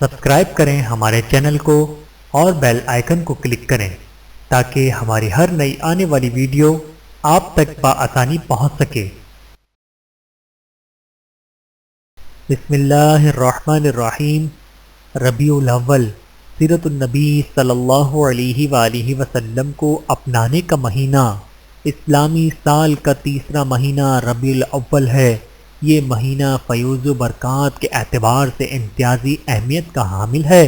Subscribe کریں ہمارے channel کو اور بیل آئیکن کو کلک کریں تاکہ ہماری ہر نئی آنے والی ویڈیو آپ تک بآسانی پہنچ سکے۔ بسم اللہ الرحمن الرحیم۔ ربیع الاول سیرت النبی صلی اللہ علیہ وآلہ وسلم کو اپنانے کا مہینہ۔ اسلامی سال کا تیسرا مہینہ ربیع الاول ہے۔ یہ مہینہ فیوز و برکات کے اعتبار سے امتیازی اہمیت کا حامل ہے۔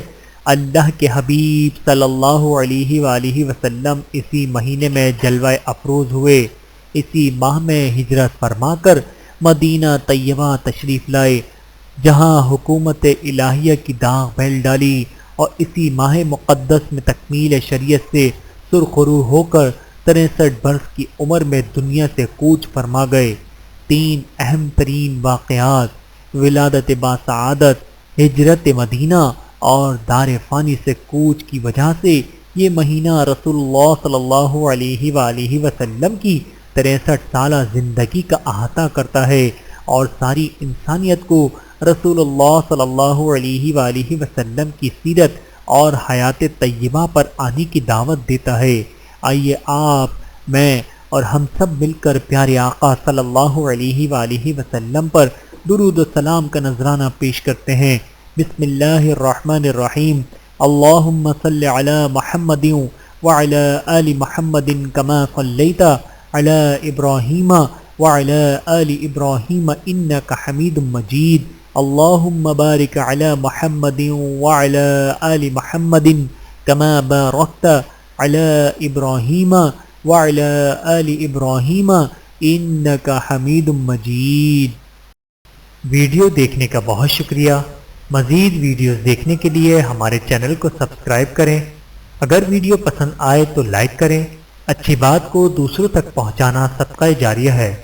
اللہ کے حبیب صلی اللہ علیہ وآلہ وسلم اسی مہینے میں جلوہ افروز ہوئے۔ اسی ماہ میں ہجرت فرما کر مدینہ طیبہ تشریف لائے، جہاں حکومت الہیہ کی داغ بیل ڈالی، اور اسی ماہ مقدس میں تکمیل شریعت سے سرخرو ہو کر 63 برس کی عمر میں دنیا سے کوچ فرما گئے۔ 3 اہم ترین واقعات، ولادت باسعادت، ہجرت مدینہ اور دار فانی سے کوچ کی وجہ سے یہ مہینہ رسول اللہ صلی اللہ علیہ وآلہ وسلم کی 63 سالہ زندگی کا احاطہ کرتا ہے اور ساری انسانیت کو رسول اللہ صلی اللہ علیہ وآلہ وسلم کی سیرت اور حیات طیبہ پر آنے کی دعوت دیتا ہے۔ آئیے آپ، میں اور ہم سب مل کر پیارے آقا صلی اللہ علیہ وآلہ وسلم پر درود و سلام کا نذرانہ پیش کرتے ہیں۔ بسم اللہ الرحمن الرحیم۔ اللہم صل علی محمد وعلی آل محمد کما صلیت علی ابراہیم وعلی آل ابراہیم انک حمید مجید۔ اللہم بارک علی محمد وعلی آل محمد کما بارکت علی ابراہیم وعلی آل ابراہیم انک حمید مجید۔ ویڈیو دیکھنے کا بہت شکریہ۔ مزید ویڈیوز دیکھنے کے لیے ہمارے چینل کو سبسکرائب کریں۔ اگر ویڈیو پسند آئے تو لائک کریں۔ اچھی بات کو دوسروں تک پہنچانا صدقہ جاریہ ہے۔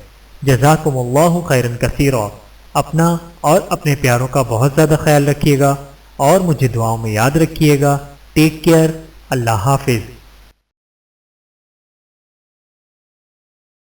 جزاکم اللہ خیرا کثیرا۔ اپنا اور اپنے پیاروں کا بہت زیادہ خیال رکھیے گا اور مجھے دعاؤں میں یاد رکھیے گا۔ Take care. اللہ حافظ۔